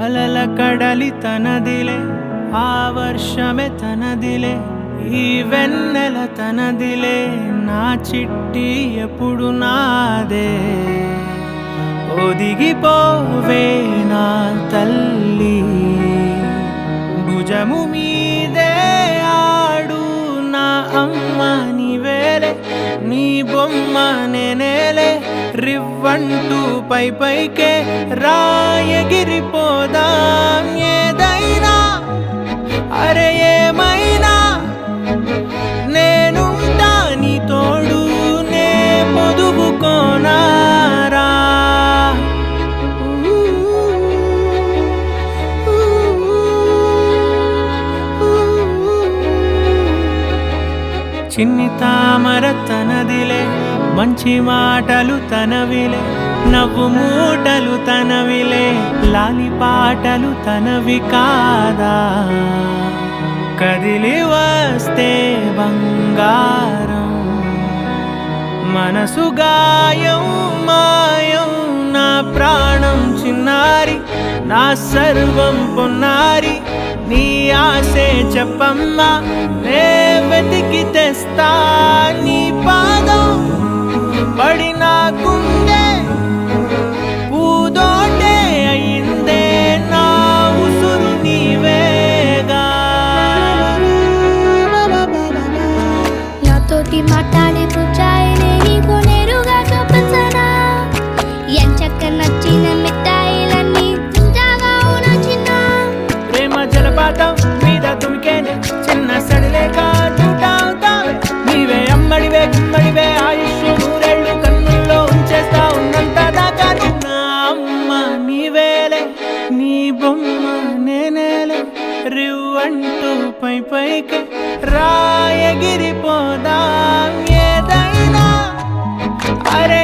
అలల కడలి తనదిలే, ఆ వర్షమే తనదిలే, ఈ వెన్నెల తనదిలే, నా చిట్టి ఎప్పుడు నాదే. ఒదిగిపోవే నా తల్లి, భుజము మీదే ఆడు నా అమ్మ నీవేలే, నీ బొమ్మ నేనేలే, రివ్వంటూ పై పైకే రాయగిరిపోదాం. ఏదైనా అరే ఏమైనా నేనుంటా నీ తోడు, నే పొదుపుకోనారా. చిన్ని తామర తనదిలే, మంచి మాటలు తనవిలే, నవ్వు మూటలు తనవిలే, లాలి పాటలు తనవి కాదా. కదిలి వస్తే బంగారం, మనసు గాయం మాయం, నా ప్రాణం చిన్నారి, నా సర్వం పొన్నారి, నీ ఆశే చెప్పమ్మా, నే వెతికి తెస్తా. నీ పాదం పడిన గుండె పూదోటే అయిందే, నా ఉసురు నీవేగా. నాతోటి మాట్లాడే పుచ్చాయినే నీకు నేరుగా చూపించనా, ఎంచక్క నచ్చిన మిఠాయిలన్నీ తింటాగా అవునా చిన్న. ప్రేమ జలపాతం మీద తుమికేనే, చిన్న సడిలేక చూటావుతావే, నీవే అమ్మడివే గుమ్మడివే, ఆయుష్ నూరేళ్ళు కన్నుల్లో ఉంచేస్తా ఉన్నంత దాకా. నా అమ్మ నీవేలే, నీ బొమ్మ నేనేలే, రివ్వంటూ పై పైకి రాయగిరిపోదాం. ఏదైనా అరే